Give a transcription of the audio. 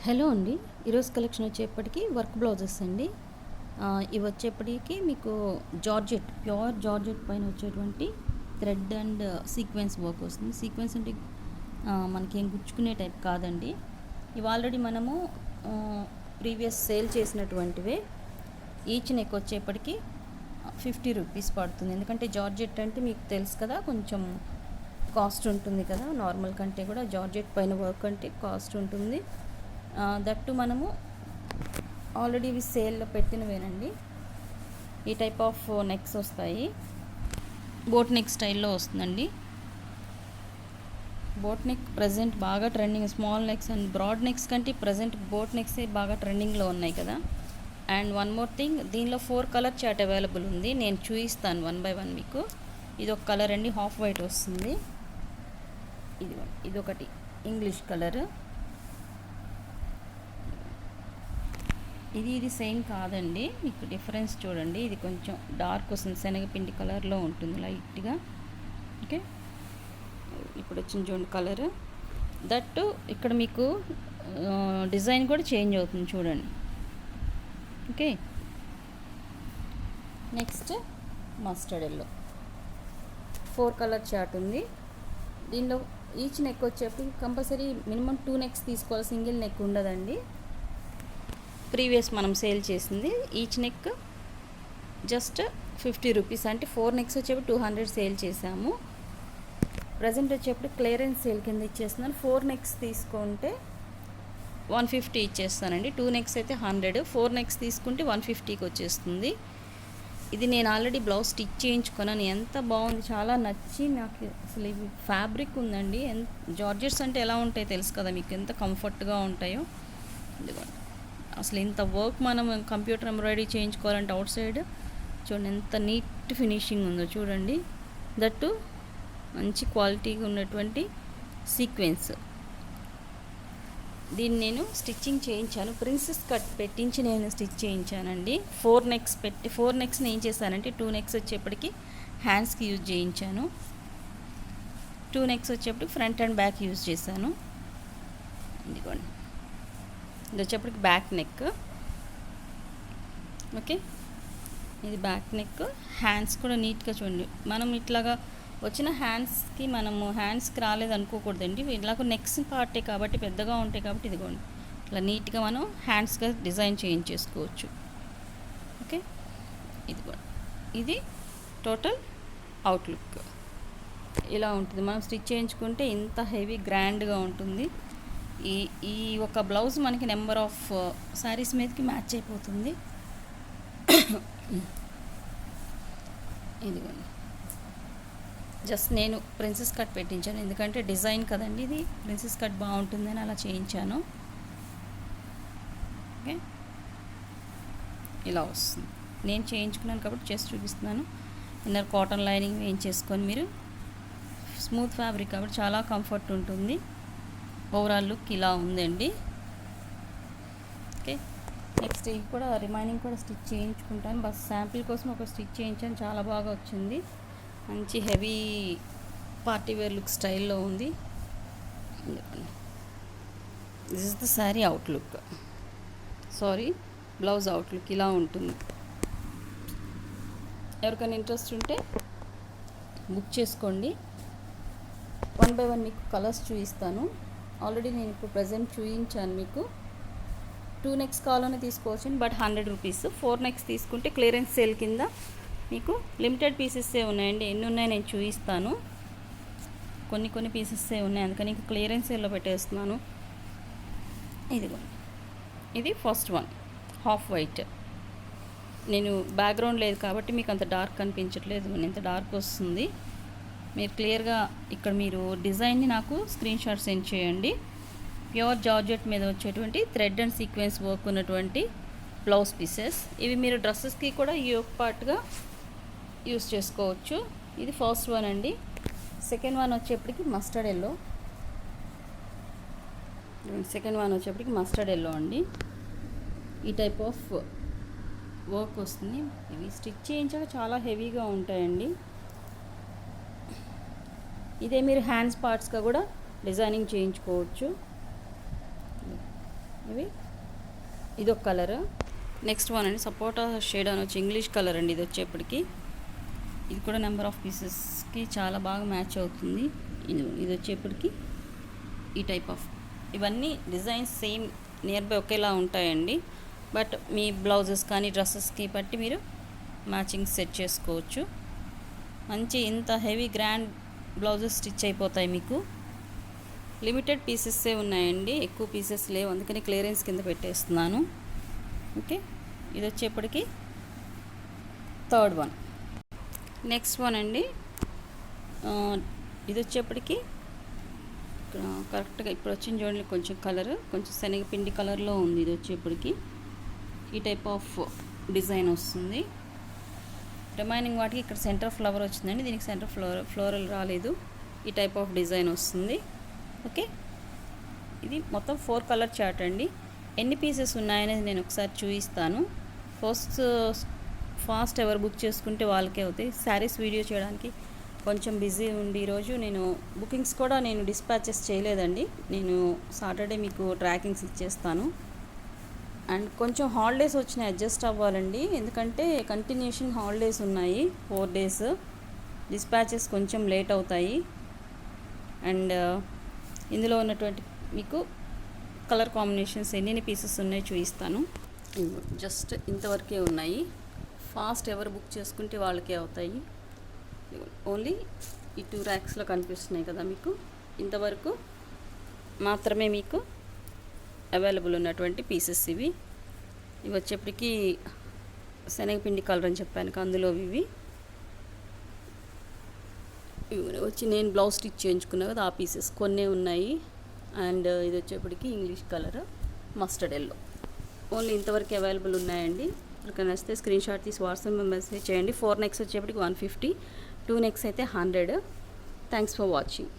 Hello అండి. ఈరోజు collection వచ్చేప్పటికి వర్క్ బ్లౌజెస్ అండి. ఇవి వచ్చేప్పటికి మీకు జార్జెట్, ప్యూర్ జార్జెట్ పైన వచ్చేటువంటి థ్రెడ్ అండ్ సీక్వెన్స్ వర్క్ వస్తుంది. సీక్వెన్స్ అంటే మనకేం గుచ్చుకునే టైప్ కాదండి. ఇవి ఆల్రెడీ మనము ప్రీవియస్ సేల్ చేసినటువంటివే. ఈచ్ నెక్ వచ్చేప్పటికి 50 రూపీస్ పడుతుంది. ఎందుకంటే జార్జెట్ అంటే మీకు తెలుసు కదా, కొంచెం కాస్ట్ ఉంటుంది కదా. నార్మల్ కంటే కూడా జార్జెట్ పైన వర్క్ అంటే కాస్ట్ ఉంటుంది. దట్టు మనము ఆల్రెడీ ఇవి సేల్లో పెట్టినవేనండి. ఈ టైప్ ఆఫ్ నెక్స్ వస్తాయి. బోట్ నెక్ స్టైల్లో వస్తుందండి. బోట్ నెక్ ప్రజెంట్ బాగా trending. Small necks and broad necks కంటే ప్రజెంట్ బోట్ నెక్సే బాగా ట్రెండింగ్లో ఉన్నాయి కదా. అండ్ వన్ మోర్ థింగ్, దీనిలో 4 కలర్ చార్ట్ అవైలబుల్ ఉంది. నేను చూపిస్తాను 1 బై 1 మీకు. ఇది ఒక కలర్ అండి, హాఫ్ వైట్ వస్తుంది. ఇదొకటి ఇంగ్లీష్ కలర్. ఇది సేమ్ కాదండి, మీకు డిఫరెన్స్ చూడండి. ఇది కొంచెం డార్క్ వస్తుంది, శనగపిండి కలర్లో ఉంటుంది లైట్గా. ఓకే, ఇప్పుడు వచ్చిన చూడండి కలర్. దట్టు ఇక్కడ మీకు డిజైన్ కూడా చేంజ్ అవుతుంది చూడండి. Okay, next mustard yellow 4 colour chart ఉంది. దీనిలో ఈచ్ నెక్ వచ్చేప్పుడు కంపల్సరీ మినిమం 2 నెక్స్ తీసుకోవాలి, సింగిల్ నెక్ ఉండదండి. ప్రీవియస్ మనం సేల్ చేసింది ఈచ్ నెక్ జస్ట్ 50 రూపీస్, అంటే 4 నెక్స్ వచ్చేప్పుడు 200 సేల్ చేసాము. ప్రజెంట్ వచ్చేప్పుడు క్లియరెన్స్ సేల్ కింద ఇచ్చేస్తున్నాను. 4 నెక్స్ తీసుకుంటే 150 ఇచ్చేస్తానండి. 2 నెక్స్ అయితే 100, 4 నెక్స్ తీసుకుంటే 150కి వచ్చేస్తుంది. ఇది నేను ఆల్రెడీ బ్లౌజ్ స్టిచ్ చేయించుకున్నాను. ఎంత బాగుంది, చాలా నచ్చి నాకు. అసలు ఇవి ఫ్యాబ్రిక్ ఉందండి. జార్జెట్స్ అంటే ఎలా ఉంటాయో తెలుసు కదా మీకు, ఎంత కంఫర్ట్గా ఉంటాయో. ఇదిగోండి, అసలు ఇంత వర్క్ మనం కంప్యూటర్ ఎంబ్రాయిడరీ చేయించుకోవాలంటే అవుట్ సైడ్ చూడండి ఎంత నీట్ ఫినిషింగ్ ఉందో చూడండి. దట్టు మంచి క్వాలిటీగా ఉన్నటువంటి సీక్వెన్స్. దీన్ని నేను స్టిచ్చింగ్ చేయించాను, ప్రిన్సెస్ కట్ పెట్టించి నేను స్టిచ్ చేయించానండి. 4 నెక్స్ పెట్టి 4 నెక్స్ని ఏం చేశానంటే 2 నెక్స్ వచ్చేప్పటికి హ్యాండ్స్కి యూజ్ చేయించాను. 2 నెక్స్ వచ్చేప్పటికి ఫ్రంట్ అండ్ బ్యాక్ యూజ్ చేశాను. ఇదిగోండి, ఇది వచ్చేప్పటికి బ్యాక్ నెక్. ఓకే, ఇది బ్యాక్ నెక్. హ్యాండ్స్ కూడా నీట్గా చూడండి. మనం ఇట్లాగా వచ్చిన హ్యాండ్స్కి మనము హ్యాండ్స్కి రాలేదు అనుకోకూడదండి. ఇలాగ నెక్స్ పార్టే కాబట్టి పెద్దగా ఉంటాయి కాబట్టి ఇదిగోండి ఇట్లా నీట్గా మనం హ్యాండ్స్గా డిజైన్ చేయించేసుకోవచ్చు. ఓకే, ఇదిగోండి, ఇది టోటల్ అవుట్లుక్ ఇలా ఉంటుంది. మనం స్టిచ్ చేయించుకుంటే ఇంత హెవీ గ్రాండ్గా ఉంటుంది. ఈ ఒక బ్లౌజ్ మనకి నెంబర్ ఆఫ్ శారీస్ మీదకి మ్యాచ్ అయిపోతుంది. ఇదిగోండి, జస్ట్ నేను ప్రిన్సెస్ కట్ పెట్టించాను, ఎందుకంటే డిజైన్ కదండి ఇది, ప్రిన్సెస్ కట్ బాగుంటుందని అలా చేయించాను. ఓకే, ఇలా వస్తుంది. నేను చేయించుకున్నాను కాబట్టి జస్ట్ చూపిస్తున్నాను. ఇన్నర్ కాటన్ లైనింగ్ వేయించేసుకొని మీరు, స్మూత్ ఫ్యాబ్రిక్ కాబట్టి చాలా కంఫర్ట్ ఉంటుంది. ఓవరాల్ లుక్ ఇలా ఉందండి. ఓకే, నెక్స్ట్ ఇవి కూడా రిమైనింగ్ కూడా స్టిచ్ చేయించుకుంటాను. బస్ శాంపిల్ కోసం ఒక స్టిచ్ చేయించాను, చాలా బాగా వచ్చింది. మంచి హెవీ పార్టీవేర్ లుక్ స్టైల్లో ఉంది. This is the sari outlook, sorry blouse outlook ఇలా ఉంటుంది. ఎవరికైనా ఇంట్రెస్ట్ ఉంటే బుక్ చేసుకోండి. 1 బై 1 మీకు కలర్స్ చూపిస్తాను. ఆల్రెడీ నేను ఇప్పుడు ప్రజెంట్ చూపించాను మీకు. 2 నెక్స్ కావాలని తీసుకోవచ్చు, బట్ 100 రూపీస్. 4 నెక్స్ తీసుకుంటే క్లియరెన్స్ సేల్ కింద మీకు లిమిటెడ్ పీసెస్సే ఉన్నాయండి. ఎన్ని ఉన్నాయో నేను చూపిస్తాను. కొన్ని పీసెస్సే ఉన్నాయి, అందుకని ఇంకా క్లియరెన్స్ సేల్లో పెట్టేస్తున్నాను. ఇదిగో, ఇది ఫస్ట్ వన్, హాఫ్ వైట్. నేను బ్యాక్గ్రౌండ్ లేదు కాబట్టి మీకు అంత డార్క్ కనిపించట్లేదు, ఇంత డార్క్ వస్తుంది. మీరు క్లియర్గా ఇక్కడ మీరు డిజైన్ని నాకు స్క్రీన్ షాట్ సెండ్ చేయండి. ప్యూర్ జార్జెట్ మీద వచ్చేటువంటి థ్రెడ్ అండ్ సీక్వెన్స్ వర్క్ ఉన్నటువంటి బ్లౌజ్ పీసెస్. ఇవి మీరు డ్రెస్సెస్కి కూడా ఈ ఒక పార్ట్గా యూస్ చేసుకోవచ్చు. ఇది ఫస్ట్ వన్ అండి. సెకండ్ వన్ వచ్చేప్పటికి మస్టర్డ్ ఎల్లో. సెకండ్ వన్ వచ్చేప్పటికి మస్టర్డ్ ఎల్లో అండి. ఈ టైప్ ఆఫ్ వర్క్ వస్తుంది. ఇవి స్టిచ్ చేయించాక చాలా హెవీగా ఉంటాయండి. ఇదే మీరు హ్యాండ్స్ పార్ట్స్గా కూడా డిజైనింగ్ చేయించుకోవచ్చు. ఇవి ఇదొక కలర్. నెక్స్ట్ వన్ అండి సపోటా షేడ్ అని వచ్చి ఇంగ్లీష్ కలర్ అండి. ఇది వచ్చేప్పటికి ఇది కూడా నెంబర్ ఆఫ్ పీసెస్కి చాలా బాగా మ్యాచ్ అవుతుంది. ఇది వచ్చేప్పటికి ఈ టైప్ ఆఫ్, ఇవన్నీ డిజైన్స్ సేమ్ నియర్ బై ఒకేలా ఉంటాయండి. బట్ మీ బ్లౌజెస్ కానీ డ్రెస్సెస్కి బట్టి మీరు మ్యాచింగ్ సెట్ చేసుకోవచ్చు. మంచి ఇంత హెవీ గ్రాండ్ బ్లౌజెస్ స్టిచ్ అయిపోతాయి మీకు. లిమిటెడ్ పీసెస్సే ఉన్నాయండి, ఎక్కువ పీసెస్ లేవు, అందుకని క్లియరెన్స్ కింద పెట్టేస్తున్నాను. ఓకే, ఇది వచ్చేప్పటికి థర్డ్ వన్. నెక్స్ట్ వన్ అండి, ఇది వచ్చేప్పటికి కరెక్ట్గా ఇప్పుడు వచ్చింది చూడండి, కొంచెం కలర్ కొంచెం శనగపిండి కలర్లో ఉంది. ఇది వచ్చేప్పటికి ఈ టైప్ ఆఫ్ డిజైన్ వస్తుంది. రిమైనింగ్ వాటికి ఇక్కడ సెంటర్ ఫ్లవర్ వచ్చిందండి, దీనికి సెంటర్ ఫ్లోరల్ రాలేదు. ఈ టైప్ ఆఫ్ డిజైన్ వస్తుంది. ఓకే, ఇది మొత్తం 4 కలర్ చార్ట్ అండి. ఎన్ని పీసెస్ ఉన్నాయనేది నేను ఒకసారి చూపిస్తాను. ఫాస్ట్ ఎవరు బుక్ చేసుకుంటే వాళ్ళకే అవుతాయి. శారీస్ వీడియో చేయడానికి కొంచెం బిజీ ఉండి ఈరోజు నేను బుకింగ్స్ కూడా నేను డిస్పాచెస్ చేయలేదండి. నేను సాటర్డే మీకు ట్రాకింగ్స్ ఇచ్చేస్తాను. అండ్ కొంచెం హాలిడేస్ వచ్చినాయి, అడ్జస్ట్ అవ్వాలండి, ఎందుకంటే కంటిన్యూషన్ హాలిడేస్ ఉన్నాయి 4 days. డిస్పాచెస్ కొంచెం లేట్ అవుతాయి. అండ్ ఇందులో ఉన్నటువంటి మీకు కలర్ కాంబినేషన్స్ ఎన్ని పీసెస్ ఉన్నాయో చూపిస్తాను. జస్ట్ ఇంతవరకే ఉన్నాయి. ఫాస్ట్ ఎవరు బుక్ చేసుకుంటే వాళ్ళకే అవుతాయి. ఓన్లీ ఈ 2 ర్యాక్స్లో కనిపిస్తున్నాయి కదా మీకు, ఇంతవరకు మాత్రమే మీకు అవైలబుల్ ఉన్నటువంటి పీసెస్ ఇవి. ఇవి వచ్చేప్పటికి శనగపిండి కలర్ అని చెప్పాను, అందులో ఇవి వచ్చి నేను బ్లౌజ్ స్టిచ్ చేయించుకున్నా కదా ఆ పీసెస్ కొన్నే ఉన్నాయి. అండ్ ఇది వచ్చేప్పటికి English colour mustard yellow. Only ఇంతవరకు అవైలబుల్ ఉన్నాయండి. ఎవరికైనా వస్తే స్క్రీన్ షాట్ తీసి వాట్సాప్ మెసేజ్ చేయండి. 4 నెక్స్ వచ్చేప్పటికి 150, 2 నెక్స్ అయితే 100. Thanks for watching.